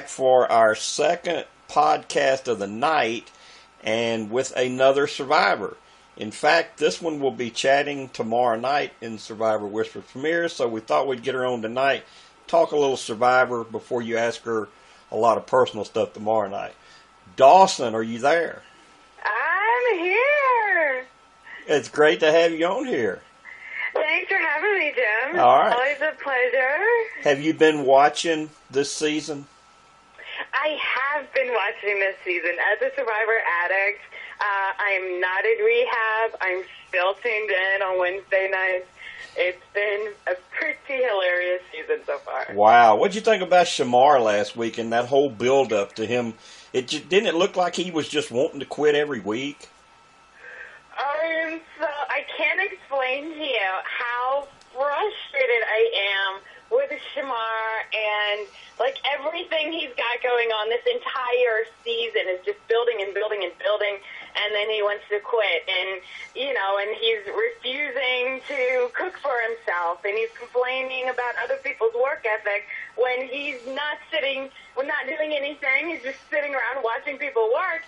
For our second podcast of the night and with another survivor. In fact, this one will be chatting tomorrow night in Survivor Whisper premiere, so we thought we'd get her on tonight, talk a little Survivor before you ask her a lot of personal stuff tomorrow night. Dawson, are you there? I'm here. It's great to have you on here. Thanks for having me, Jim. All right. Always a pleasure. Have you been watching this season? I have been watching this season. As a Survivor addict, I'm not in rehab. I'm still tuned in on Wednesday nights. It's been a pretty hilarious season so far. Wow. What'd you think about Shamar last week and that whole build-up to him? Didn't it look like he was just wanting to quit every week? I can't explain to you how frustrated I am with Shamar, and like everything he's got going on this entire season is just building and building and building, and then he wants to quit, and he's refusing to cook for himself, and he's complaining about other people's work ethic when he's not doing anything. He's just sitting around watching people work,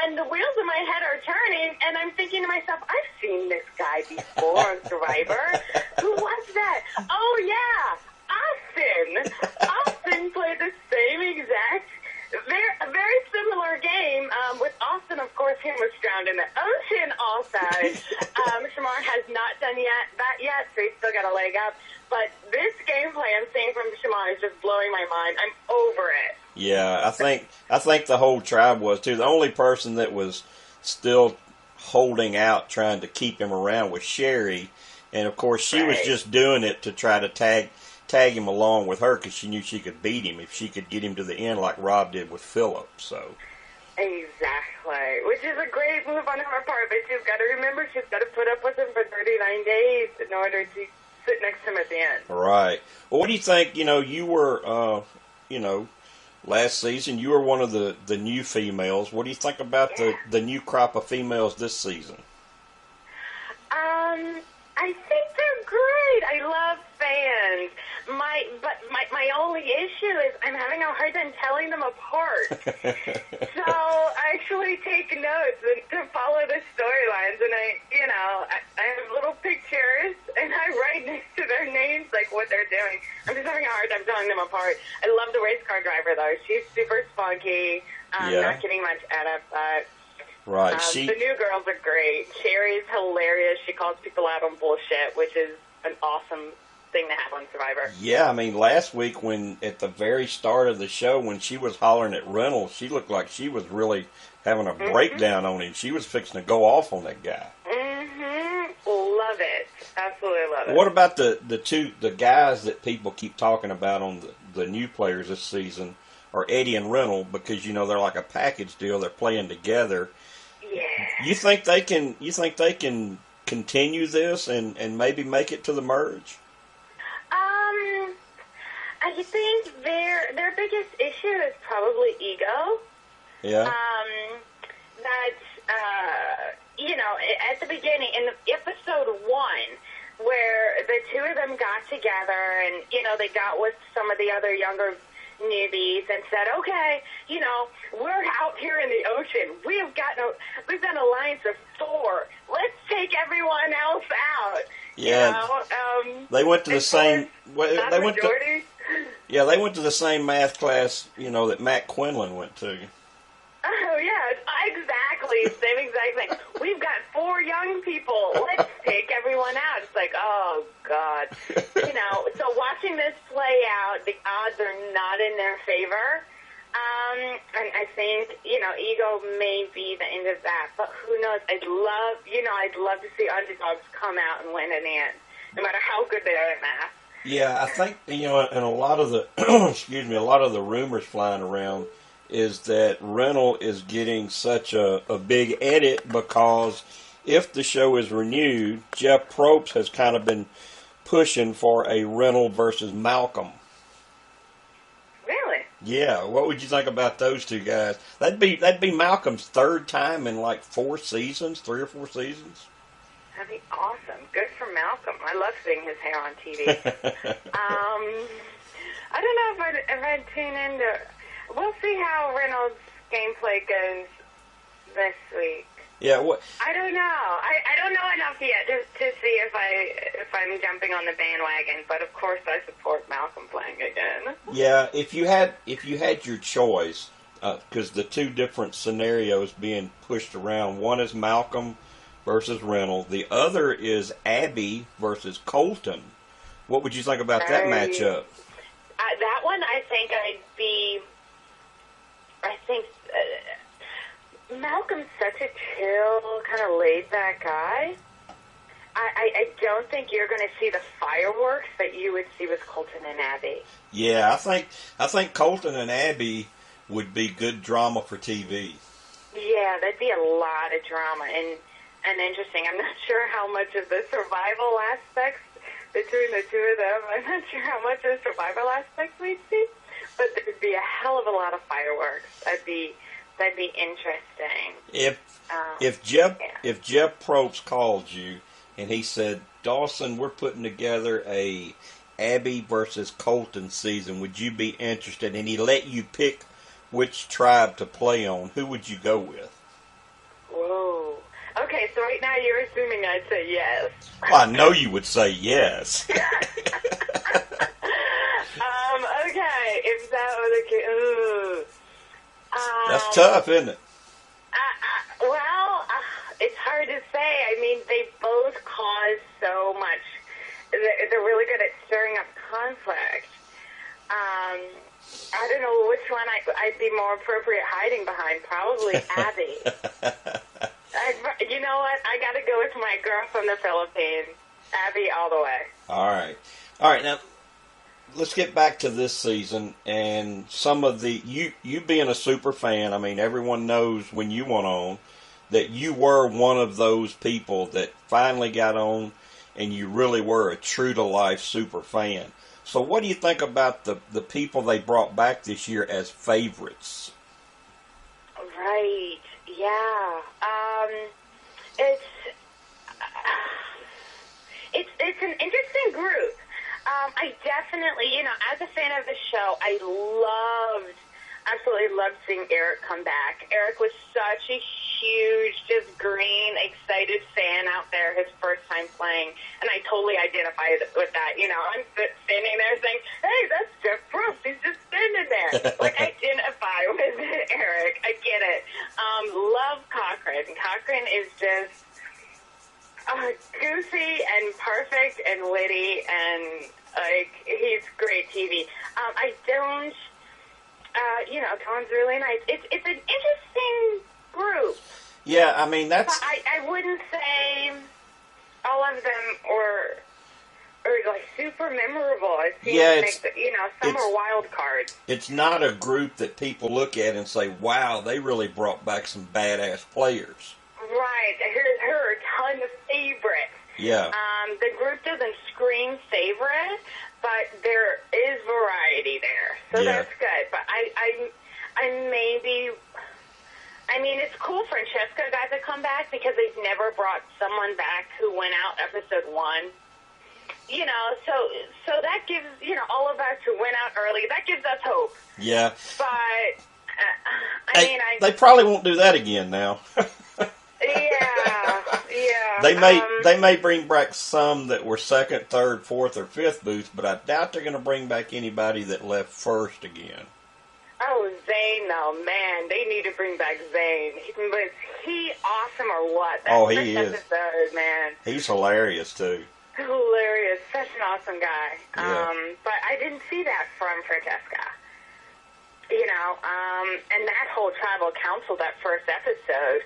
and the wheels in my head are turning, and I'm thinking to myself, I've seen this guy before on Survivor. Who was that? Oh yeah, Austin played the same exact, very similar game. With Austin, of course, he was drowned in the ocean also. Shamar has not done that yet, so he's still got a leg up. But this gameplay I'm seeing from Shamar is just blowing my mind. I'm over it. Yeah, I think the whole tribe was too. The only person that was still holding out, trying to keep him around, was Sherry, and of course she was just doing it to try to tag him along with her because she knew she could beat him if she could get him to the end like Rob did with Phillip. So exactly, which is a great move on her part, but she's got to remember she's got to put up with him for 39 days in order to sit next to him at the end. Right. Well, what do you think? You were, last season you were one of the new females. What do you think about the new crop of females this season? I think they're great. I love fans. My only issue is I'm having a hard time telling them apart. So I actually take notes to follow the storylines, and I have little pictures, and I write next to their names like what they're doing. I'm just having a hard time telling them apart. I love the race car driver though. She's super spunky. Not getting much out of that. Right. The new girls are great. Sherry's hilarious. She calls people out on bullshit, which is an awesome thing to have on Survivor. Yeah, I mean, last week when at the very start of the show when she was hollering at Reynolds, she looked like she was really having a breakdown on him. She was fixing to go off on that guy. Love it. Absolutely love it. What about the guys that people keep talking about on the new players this season are Eddie and Reynolds, because they're like a package deal. They're playing together. Yeah. You think they can continue this and maybe make it to the merge? I think their biggest issue is probably ego. Yeah. At the beginning, in episode 1, where the two of them got together and, they got with some of the other younger newbies and said, okay, we're out here in the ocean. We've got an alliance of 4. Let's take everyone else out. Yeah. They went to the same. They went to. Yeah, they went to the same math class, that Matt Quinlan went to. Oh yeah, exactly. Same exact thing. We've got 4 young people. Let's take everyone out. It's like, oh God. So watching this play out, the odds are not in their favor. And I think, ego may be the end of that. But who knows? I'd love to see underdogs come out and win in the end, no matter how good they are at math. Yeah, I think, and a lot of the, a lot of the rumors flying around is that Reynolds is getting such a big edit because if the show is renewed, Jeff Probst has kind of been pushing for a Reynolds versus Malcolm. Really? Yeah. What would you think about those two guys? That'd be Malcolm's 3rd time in like 4 seasons, 3 or 4 seasons. That'd be awesome. Good for Malcolm. I love seeing his hair on TV. I don't know if I'd tune into. We'll see how Reynolds' gameplay goes this week. Yeah, what? I don't know. I don't know enough yet to see if I'm jumping on the bandwagon. But of course, I support Malcolm playing again. Yeah, if you had your choice, because the two different scenarios being pushed around, one is Malcolm versus Reynolds, the other is Abby versus Colton. What would you think about that matchup? That one, I think Malcolm's such a chill, kind of laid-back guy. I don't think you're going to see the fireworks that you would see with Colton and Abby. Yeah, I think Colton and Abby would be good drama for TV. Yeah, that'd be a lot of drama and interesting. I'm not sure how much of the survival aspects between the two of them. I'm not sure how much of the survival aspects we'd see, but there'd be a hell of a lot of fireworks. That'd be interesting. If Jeff Probst called you and he said, Dawson, we're putting together a Abby versus Colton season, would you be interested? And he let you pick which tribe to play on, who would you go with? Whoa. Okay, so right now you're assuming I'd say yes. Well, I know you would say yes. Okay, if that was the case, that's tough, isn't it? It's hard to say. I mean, they both cause so much. They're really good at stirring up conflict. I don't know which one I'd be more appropriate hiding behind. Probably Abby. You know what? I got to go with my girl from the Philippines. Abby all the way. All right. Now, let's get back to this season and some of the you being a super fan. I mean, everyone knows when you went on that you were one of those people that finally got on, and you really were a true to life super fan. So, what do you think about the people they brought back this year as favorites? Right. Yeah. It's an interesting group. I definitely, as a fan of the show, I absolutely loved seeing Eric come back. Eric was such a huge, just green, excited fan out there his first time playing, and I totally identify with that. I'm standing there saying, hey, that's Jeff Probst. He's just standing there. Identify with Eric. I get it. Love Cochran. Cochran is just goofy and perfect and witty, and he's great TV. I don't. Tom's really nice. It's an interesting group. Yeah, I mean that's. But I wouldn't say all of them are like super memorable. It seems some are wild cards. It's not a group that people look at and say, "Wow, they really brought back some badass players." Right. Here are a ton of favorites. Yeah. The group doesn't scream favorite, but there is variety there, so that's good. But I mean, it's cool Francesca got to come back because they've never brought someone back who went out episode 1. So that gives, all of us who went out early, that gives us hope. Yeah. But, they probably won't do that again now. Yeah. They may bring back some that were second, third, fourth, or fifth booth, but I doubt they're going to bring back anybody that left first again. Oh, Zane, though, man, they need to bring back Zane. Was he awesome or what? He is. Episode, man. He's hilarious too. Hilarious, such an awesome guy. Yeah. But I didn't see that from Francesca. And that whole tribal council, that first episode.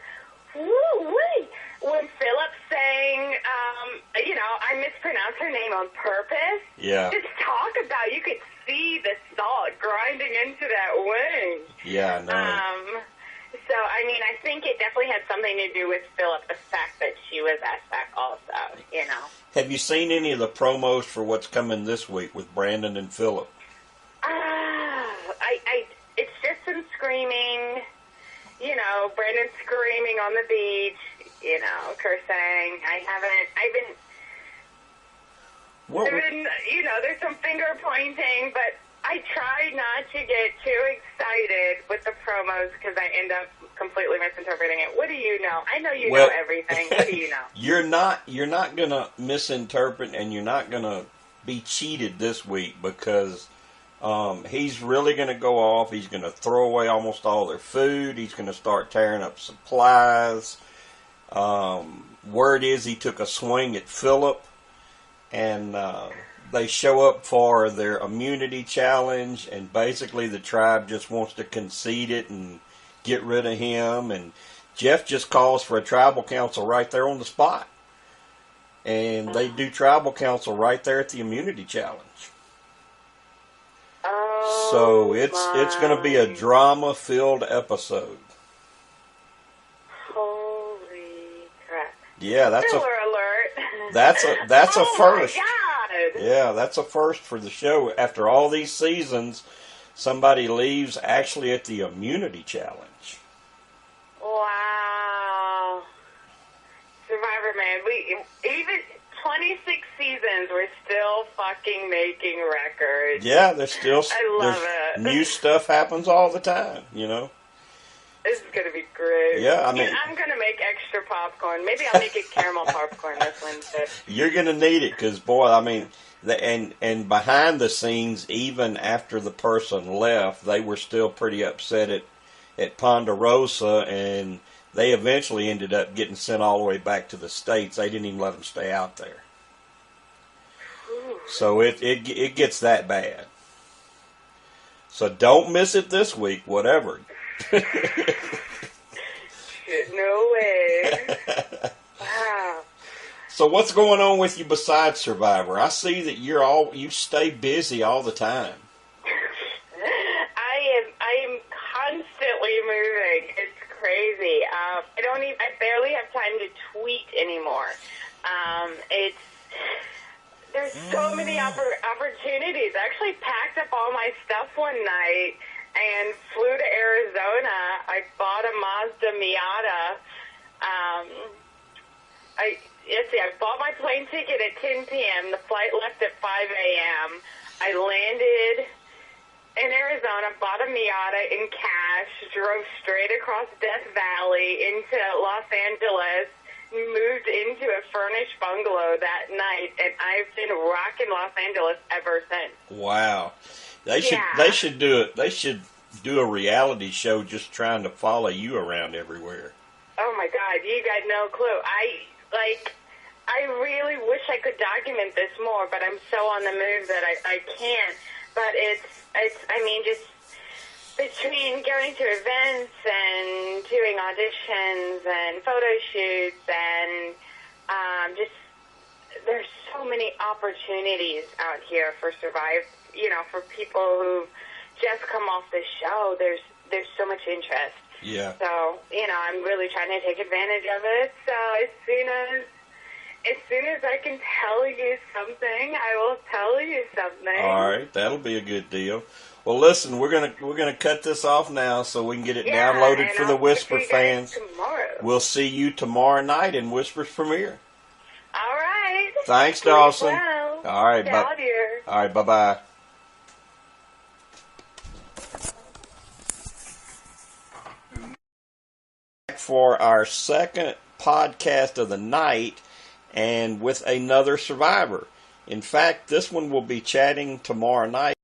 Woo-wee! When Philip sang, I mispronounced her name on purpose. Yeah. Just talk about, you could see the salt grinding into that wing. Yeah, I know. So, I think it definitely had something to do with Philip, the fact that she was asked back also, Have you seen any of the promos for what's coming this week with Brandon and Philip? It's just some screaming. Brandon screaming on the beach, cursing. There's some finger pointing, but I try not to get too excited excited with the promos because I end up completely misinterpreting it. What do you know? I know you know everything. What do you know? You're not gonna misinterpret, and you're not gonna be cheated this week because he's really gonna go off. He's gonna throw away almost all their food. He's gonna start tearing up supplies. Word is he took a swing at Philip, and they show up for their immunity challenge, and basically the tribe just wants to concede it and get rid of him, and Jeff just calls for a tribal council right there on the spot. And they do tribal council right there at the immunity challenge. Oh, so it's going to be a drama-filled episode. Holy crap. Yeah, that's Filler alert. That's a first. Oh my God. Yeah, that's a first for the show. After all these seasons, somebody leaves actually at the immunity challenge. Wow. Survivor, man. We even 26 seasons, we're still fucking making records. Yeah, there's I love it. New stuff happens all the time, you know. This is going to be great. Yeah, I mean, I'm going to make extra popcorn. Maybe I'll make it caramel popcorn this Wednesday. You're going to need it because, boy, I mean, and behind the scenes, even after the person left, they were still pretty upset at Ponderosa, and they eventually ended up getting sent all the way back to the States. They didn't even let them stay out there. So it gets that bad. So don't miss it this week, whatever. Shit, no way. Wow. So what's going on with you besides Survivor? I see that you stay busy all the time. I am constantly moving. It's crazy. I barely have time to tweet anymore. There's so many opportunities. I actually packed up all my stuff one night and flew to Arizona. I bought a Mazda Miata. I bought my plane ticket at 10 p.m. The flight left at 5 a.m. I landed in Arizona, bought a Miata in cash, drove straight across Death Valley into Los Angeles, moved into a furnished bungalow that night, and I've been rocking Los Angeles ever since. Wow. They should do it. They should do a reality show just trying to follow you around everywhere. Oh my God, you got no clue. I really wish I could document this more, but I'm so on the move that I can't. But it's just between going to events and doing auditions and photo shoots and there's so many opportunities out here for for people who've just come off the show. There's so much interest. Yeah. So, I'm really trying to take advantage of it. So as soon as I can tell you something, I will tell you something. All right, that'll be a good deal. Well, listen, we're gonna cut this off now so we can get it downloaded for the Whisper fans. Tomorrow. We'll see you tomorrow night in Whisper's premiere. All right. Thanks, Dawson. Well. All right, Ciao, dear. All right, bye-bye. For our second podcast of the night, and with another survivor. In fact, this one will be chatting tomorrow night.